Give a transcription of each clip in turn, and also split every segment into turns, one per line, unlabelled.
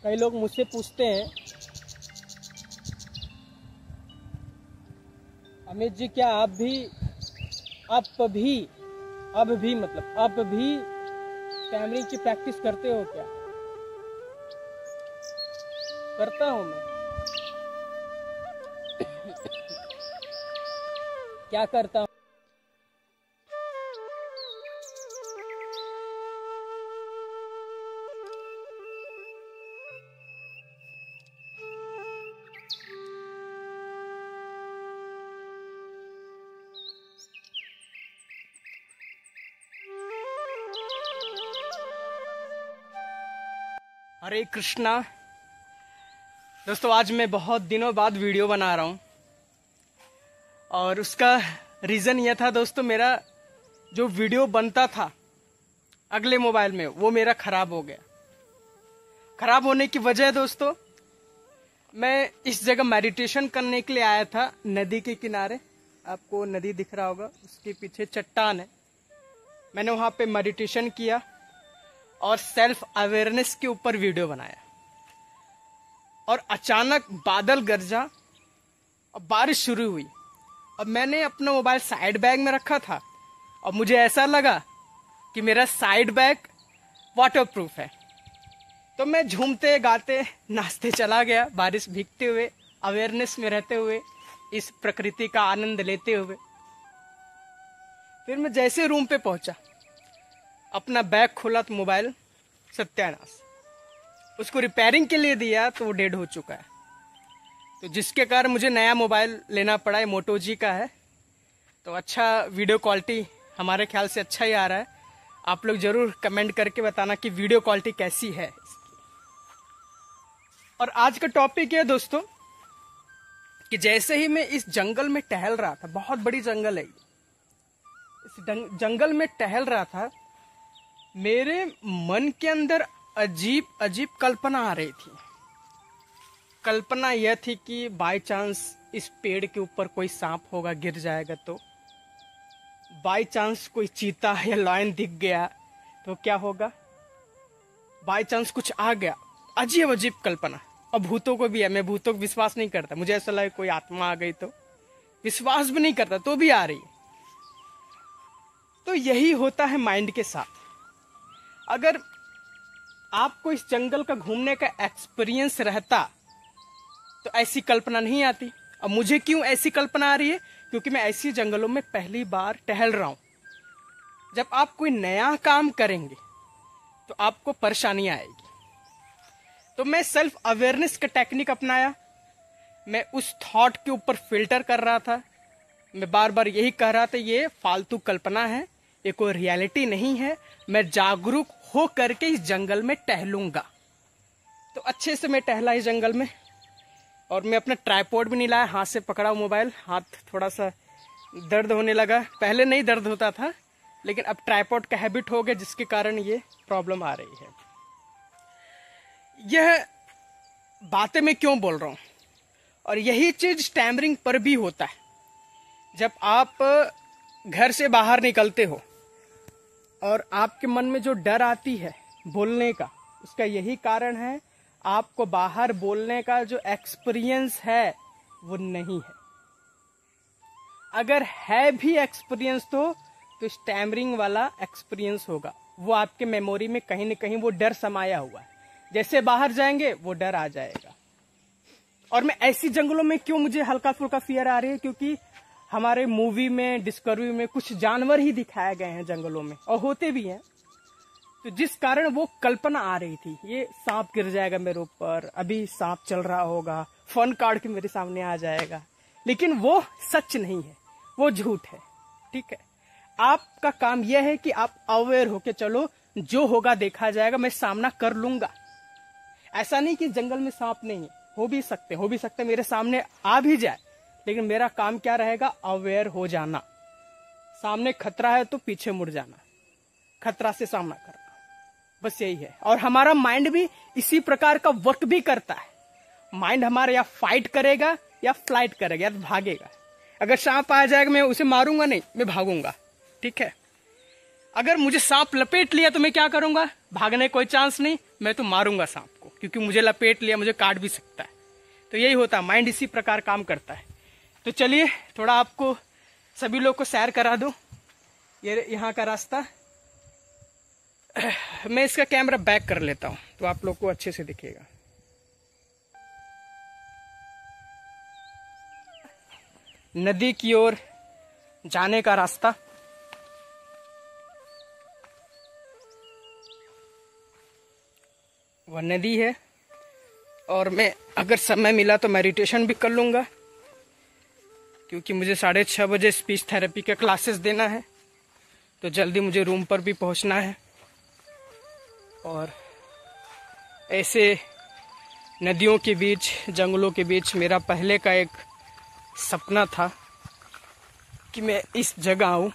कई लोग मुझसे पूछते हैं, अमित जी क्या आप भी स्टैमरिंग की प्रैक्टिस करते हो क्या? करता हूँ मैं। क्या करता हूँ? हरे कृष्णा दोस्तों, आज मैं बहुत दिनों बाद वीडियो बना रहा हूँ और उसका रीज़न यह था दोस्तों, मेरा जो वीडियो बनता था अगले मोबाइल में वो मेरा ख़राब हो गया। ख़राब होने की वजह दोस्तों, मैं इस जगह मेडिटेशन करने के लिए आया था नदी के किनारे। आपको नदी दिख रहा होगा, उसके पीछे चट्टान है। मैंने वहाँ पे मेडिटेशन किया और सेल्फ अवेयरनेस के ऊपर वीडियो बनाया और अचानक बादल गरजा और बारिश शुरू हुई। अब मैंने अपना मोबाइल साइड बैग में रखा था और मुझे ऐसा लगा कि मेरा साइड बैग वाटरप्रूफ है, तो मैं झूमते गाते नाचते चला गया, बारिश भीगते हुए, अवेयरनेस में रहते हुए, इस प्रकृति का आनंद लेते हुए। फिर मैं जैसे रूम पे पहुंचा, अपना बैग खोला तो मोबाइल सत्यानाश। उसको रिपेयरिंग के लिए दिया तो वो डेड हो चुका है, तो जिसके कारण मुझे नया मोबाइल लेना पड़ा है। मोटो जी का है, तो अच्छा वीडियो क्वालिटी हमारे ख्याल से अच्छा ही आ रहा है। आप लोग जरूर कमेंट करके बताना कि वीडियो क्वालिटी कैसी है इसकी। और आज का टॉपिक है दोस्तों कि जैसे ही मैं इस जंगल में टहल रहा था, बहुत बड़ी जंगल है, इस जंगल में टहल रहा था, मेरे मन के अंदर अजीब अजीब कल्पना आ रही थी। कल्पना यह थी कि बाय चांस इस पेड़ के ऊपर कोई सांप होगा, गिर जाएगा तो, बाय चांस कोई चीता या लायन दिख गया तो क्या होगा, बाय चांस कुछ आ गया। अजीब अजीब कल्पना। और भूतों को भी है, मैं भूतों को विश्वास नहीं करता, मुझे ऐसा लगे कोई आत्मा आ गई तो विश्वास भी नहीं करता, तो भी आ रही है। तो यही होता है माइंड के साथ। अगर आपको इस जंगल का घूमने का एक्सपीरियंस रहता तो ऐसी कल्पना नहीं आती। अब मुझे क्यों ऐसी कल्पना आ रही है? क्योंकि मैं ऐसी जंगलों में पहली बार टहल रहा हूं। जब आप कोई नया काम करेंगे तो आपको परेशानी आएगी। तो मैं सेल्फ अवेयरनेस का टेक्निक अपनाया। मैं उस थॉट के ऊपर फिल्टर कर रहा था। मैं बार बार यही कह रहा था, ये फालतू कल्पना है, ये कोई रियलिटी नहीं है। मैं जागरूक हो करके इस जंगल में टहलूंगा। तो अच्छे से मैं टहला इस जंगल में, और मैं अपना ट्राइपॉड भी नहीं लाया, हाथ से पकड़ा मोबाइल। हाथ थोड़ा सा दर्द होने लगा, पहले नहीं दर्द होता था, लेकिन अब ट्राइपॉड का हैबिट हो गया, जिसके कारण ये प्रॉब्लम आ रही है। यह बातें मैं क्यों बोल रहा हूं, और यही चीज स्टैमरिंग पर भी होता है। जब आप घर से बाहर निकलते हो और आपके मन में जो डर आती है बोलने का, उसका यही कारण है, आपको बाहर बोलने का जो एक्सपीरियंस है वो नहीं है। अगर है भी एक्सपीरियंस तो स्टैमरिंग वाला एक्सपीरियंस होगा। वो आपके मेमोरी में कहीं न कहीं वो डर समाया हुआ है। जैसे बाहर जाएंगे वो डर आ जाएगा। और मैं ऐसी जंगलों में क्यों मुझे हल्का फुल्का फियर आ रही है, क्योंकि हमारे मूवी में, डिस्कवरी में कुछ जानवर ही दिखाए गए हैं जंगलों में, और होते भी हैं। तो जिस कारण वो कल्पना आ रही थी, ये सांप गिर जाएगा मेरे ऊपर, अभी सांप चल रहा होगा, फोन काट के मेरे सामने आ जाएगा, लेकिन वो सच नहीं है, वो झूठ है। ठीक है, आपका काम यह है कि आप अवेयर होके चलो, जो होगा देखा जाएगा, मैं सामना कर लूंगा। ऐसा नहीं कि जंगल में सांप नहीं है, हो भी सकते मेरे सामने आ भी जाए, लेकिन मेरा काम क्या रहेगा, अवेयर हो जाना। सामने खतरा है तो पीछे मुड़ जाना, खतरा से सामना करना, बस यही है। और हमारा माइंड भी इसी प्रकार का वर्क भी करता है। माइंड हमारा या फाइट करेगा या फ्लाइट करेगा या भागेगा। अगर सांप आ जाएगा, मैं उसे मारूंगा नहीं, मैं भागूंगा। ठीक है, अगर मुझे सांप लपेट लिया तो मैं क्या करूंगा, भागने कोई चांस नहीं, मैं तो मारूंगा सांप को। क्योंकि मुझे लपेट लिया, मुझे काट भी सकता है। तो यही होता है, माइंड इसी प्रकार काम करता है। तो चलिए थोड़ा आपको सभी लोग को सैर करा दूं, ये यहाँ का रास्ता। मैं इसका कैमरा बैक कर लेता हूँ तो आप लोग को अच्छे से दिखेगा। नदी की ओर जाने का रास्ता। वह नदी है और मैं अगर समय मिला तो मेडिटेशन भी कर लूँगा, क्योंकि मुझे 6:30 बजे स्पीच थेरेपी के क्लासेस देना है, तो जल्दी मुझे रूम पर भी पहुंचना है। और ऐसे नदियों के बीच, जंगलों के बीच मेरा पहले का एक सपना था कि मैं इस जगह आऊं,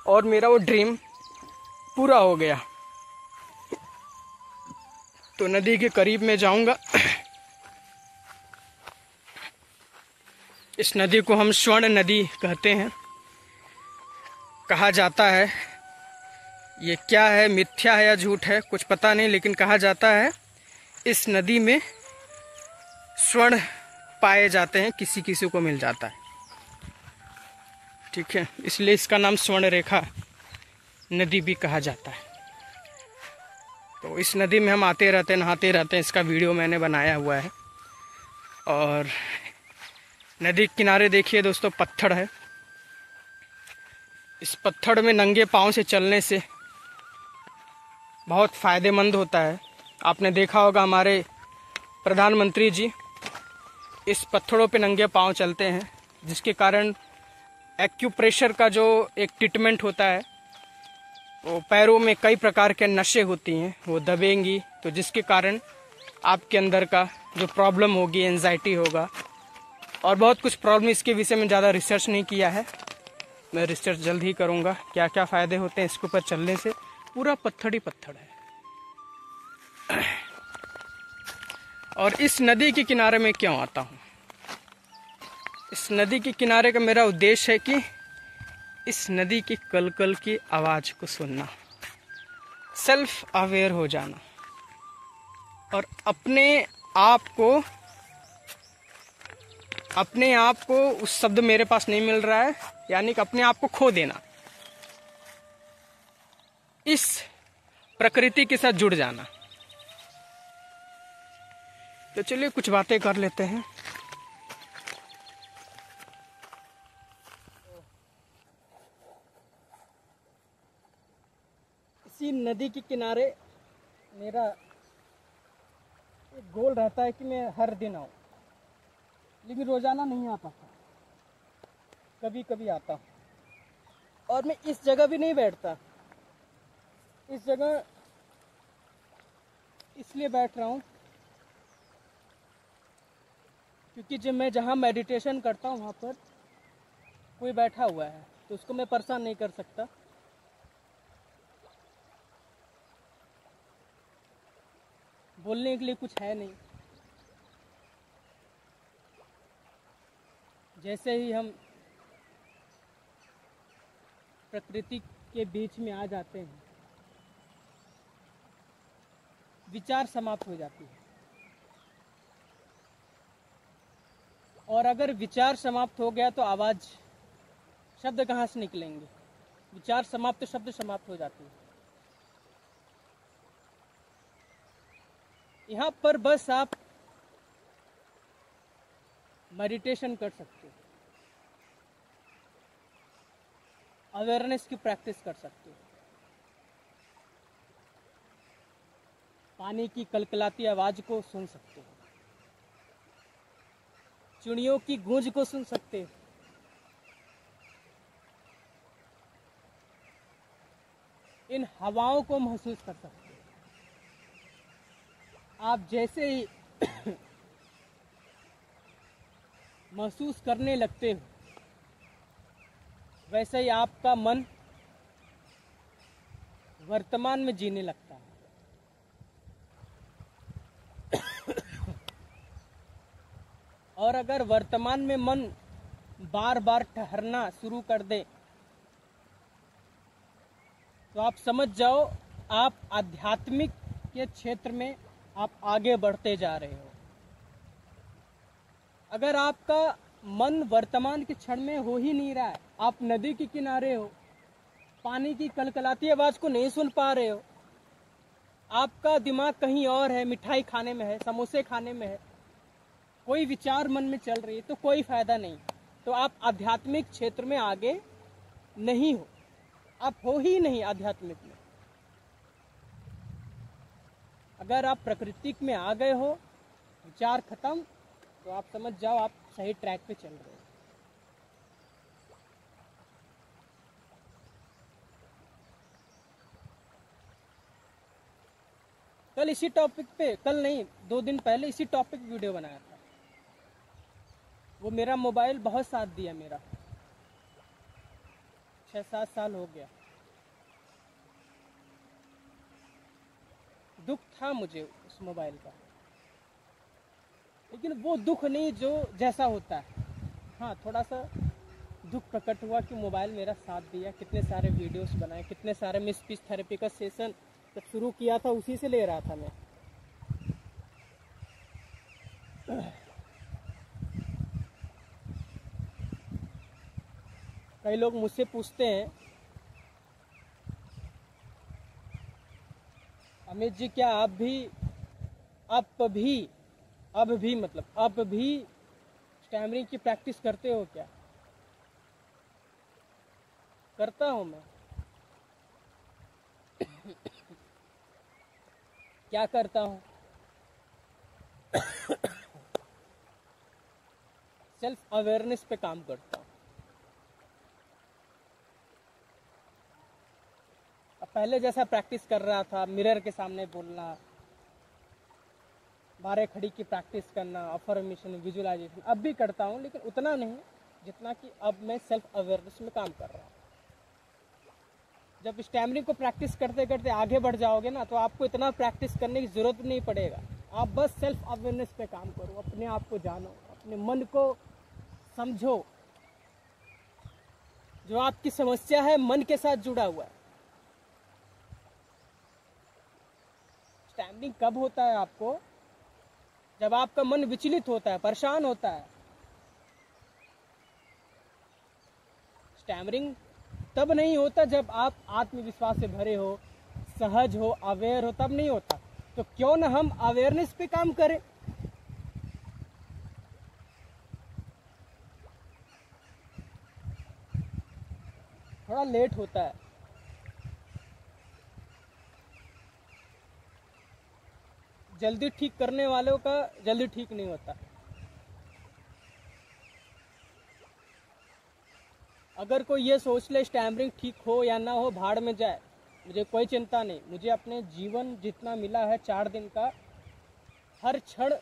और मेरा वो ड्रीम पूरा हो गया। तो नदी के करीब में जाऊंगा। इस नदी को हम स्वर्ण नदी कहते हैं। कहा जाता है, ये क्या है, मिथ्या है या झूठ है कुछ पता नहीं, लेकिन कहा जाता है इस नदी में स्वर्ण पाए जाते हैं, किसी किसी को मिल जाता है। ठीक है, इसलिए इसका नाम स्वर्ण रेखा नदी भी कहा जाता है। तो इस नदी में हम आते रहते हैं, नहाते रहते हैं। इसका वीडियो मैंने बनाया हुआ है। और नदी के किनारे देखिए दोस्तों, पत्थर है। इस पत्थर में नंगे पाँव से चलने से बहुत फ़ायदेमंद होता है। आपने देखा होगा हमारे प्रधानमंत्री जी इस पत्थरों पे नंगे पाँव चलते हैं, जिसके कारण एक्यूप्रेशर का जो एक ट्रीटमेंट होता है, वो पैरों में कई प्रकार के नसें होती हैं, वो दबेंगी, तो जिसके कारण आपके अंदर का जो प्रॉब्लम होगी, एंजाइटी होगा और बहुत कुछ प्रॉब्लम। इसके विषय में ज़्यादा रिसर्च नहीं किया है, मैं रिसर्च जल्द ही करूँगा क्या क्या फ़ायदे होते हैं इसके ऊपर चलने से। पूरा पत्थर ही पत्थर है। और इस नदी के किनारे में क्यों आता हूँ? इस नदी के किनारे का मेरा उद्देश्य है कि इस नदी की कलकल की आवाज़ को सुनना, सेल्फ अवेयर हो जाना और अपने आप को उस शब्द मेरे पास नहीं मिल रहा है, यानी कि अपने आप को खो देना, इस प्रकृति के साथ जुड़ जाना। तो चलिए कुछ बातें कर लेते हैं। इसी नदी के किनारे मेरा एक गोल रहता है कि मैं हर दिन आऊं, लेकिन रोजाना नहीं आ पाता, कभी कभी आता हूँ। और मैं इस जगह भी नहीं बैठता। इस जगह इसलिए बैठ रहा हूँ क्योंकि जब मैं जहाँ मेडिटेशन करता हूँ वहाँ पर कोई बैठा हुआ है, तो उसको मैं परेशान नहीं कर सकता। बोलने के लिए कुछ है नहीं। जैसे ही हम प्रकृति के बीच में आ जाते हैं, विचार समाप्त हो जाती है। और अगर विचार समाप्त हो गया तो आवाज, शब्द कहाँ से निकलेंगे? विचार समाप्त तो शब्द समाप्त हो जाते हैं। यहाँ पर बस आप मेडिटेशन कर सकते हो, अवेयरनेस की प्रैक्टिस कर सकते हो, पानी की कलकलाती आवाज को सुन सकते हो, चिड़ियों की गूंज को सुन सकते हो, इन हवाओं को महसूस कर सकते हो। आप जैसे ही महसूस करने लगते हो, वैसे ही आपका मन वर्तमान में जीने लगता है। और अगर वर्तमान में मन बार बार ठहरना शुरू कर दे, तो आप समझ जाओ आप आध्यात्मिक के क्षेत्र में आप आगे बढ़ते जा रहे हो। अगर आपका मन वर्तमान के क्षण में हो ही नहीं रहा है, आप नदी के किनारे हो, पानी की कलकलाती आवाज को नहीं सुन पा रहे हो, आपका दिमाग कहीं और है, मिठाई खाने में है, समोसे खाने में है, कोई विचार मन में चल रही है, तो कोई फायदा नहीं। तो आप आध्यात्मिक क्षेत्र में आगे नहीं हो, आप हो ही नहीं आध्यात्मिक में। अगर आप प्राकृतिक में आ गए हो, विचार खत्म, तो आप समझ जाओ आप सही ट्रैक पे चल रहे हो। कल इसी टॉपिक पे, कल नहीं 2 दिन पहले इसी टॉपिक वीडियो बनाया था। वो मेरा मोबाइल बहुत साथ दिया मेरा, 6-7 साल हो गया। दुख था मुझे उस मोबाइल का, लेकिन वो दुख नहीं जो जैसा होता है। हाँ, थोड़ा सा दुख प्रकट हुआ कि मोबाइल मेरा साथ दिया, कितने सारे वीडियोस बनाए, कितने सारे मैं स्पीच थेरेपी का सेशन जब शुरू किया था उसी से ले रहा था मैं। कई लोग मुझसे पूछते हैं, अमित जी क्या आप भी स्टैमरिंग की प्रैक्टिस करते हो क्या? करता हूं मैं। क्या करता हूं? सेल्फ अवेयरनेस पे काम करता हूं। अब पहले जैसा प्रैक्टिस कर रहा था, मिरर के सामने बोलना, बारह खड़ी की प्रैक्टिस करना, अफर्मेशन, विजुअलाइजेशन, अब भी करता हूं, लेकिन उतना नहीं जितना कि अब मैं सेल्फ अवेयरनेस में काम कर रहा हूं। जब स्टैमरिंग को प्रैक्टिस करते करते आगे बढ़ जाओगे ना, तो आपको इतना प्रैक्टिस करने की जरूरत नहीं पड़ेगा। आप बस सेल्फ अवेयरनेस पे काम करो, अपने आप को जानो, अपने मन को समझो। जो आपकी समस्या है मन के साथ जुड़ा हुआ है। स्टैमरिंग कब होता है आपको? जब आपका मन विचलित होता है, परेशान होता है। स्टैमरिंग तब नहीं होता जब आप आत्मविश्वास से भरे हो, सहज हो, अवेयर हो, तब नहीं होता। तो क्यों ना हम अवेयरनेस पे काम करें। थोड़ा लेट होता है, जल्दी ठीक करने वालों का जल्दी ठीक नहीं होता। अगर कोई ये सोच ले स्टैमरिंग ठीक हो या ना हो, भाड़ में जाए, मुझे कोई चिंता नहीं। मुझे अपने जीवन जितना मिला है 4 दिन का, हर क्षण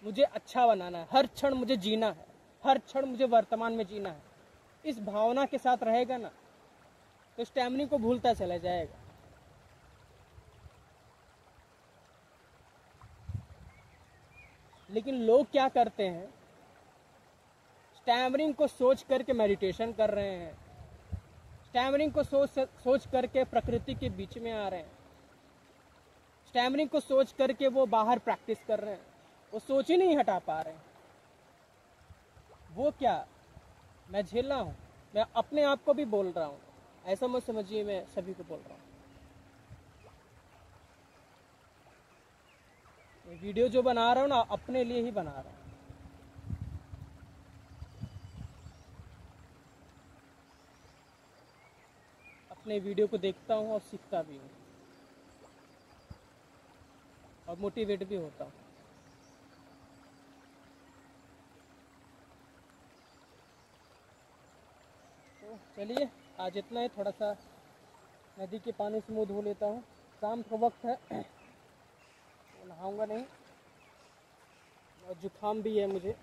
मुझे अच्छा बनाना है, हर क्षण मुझे जीना है, हर क्षण मुझे वर्तमान में जीना है। इस भावना के साथ रहेगा ना, तो स्टैमरिंग को भूलता चला जाएगा। लेकिन लोग क्या करते हैं, स्टैमरिंग को सोच करके मेडिटेशन कर रहे हैं, स्टैमरिंग को सोच करके प्रकृति के बीच में आ रहे हैं, स्टैमरिंग को सोच करके वो बाहर प्रैक्टिस कर रहे हैं, वो सोच ही नहीं हटा पा रहे हैं। वो क्या, मैं झेल रहा हूँ, मैं अपने आप को भी बोल रहा हूँ, ऐसा मत समझिए मैं सभी को बोल रहा हूँ। ये वीडियो जो बना रहा हूँ ना, अपने लिए ही बना रहा हूँ। अपने वीडियो को देखता हूँ और सीखता भी हूँ और मोटिवेट भी होता हूँ। तो चलिए आज इतना ही। थोड़ा सा नदी के पानी से मुँह धो लेता हूँ, शाम का वक्त है, तो नहाऊंगा नहीं और जुकाम भी है मुझे।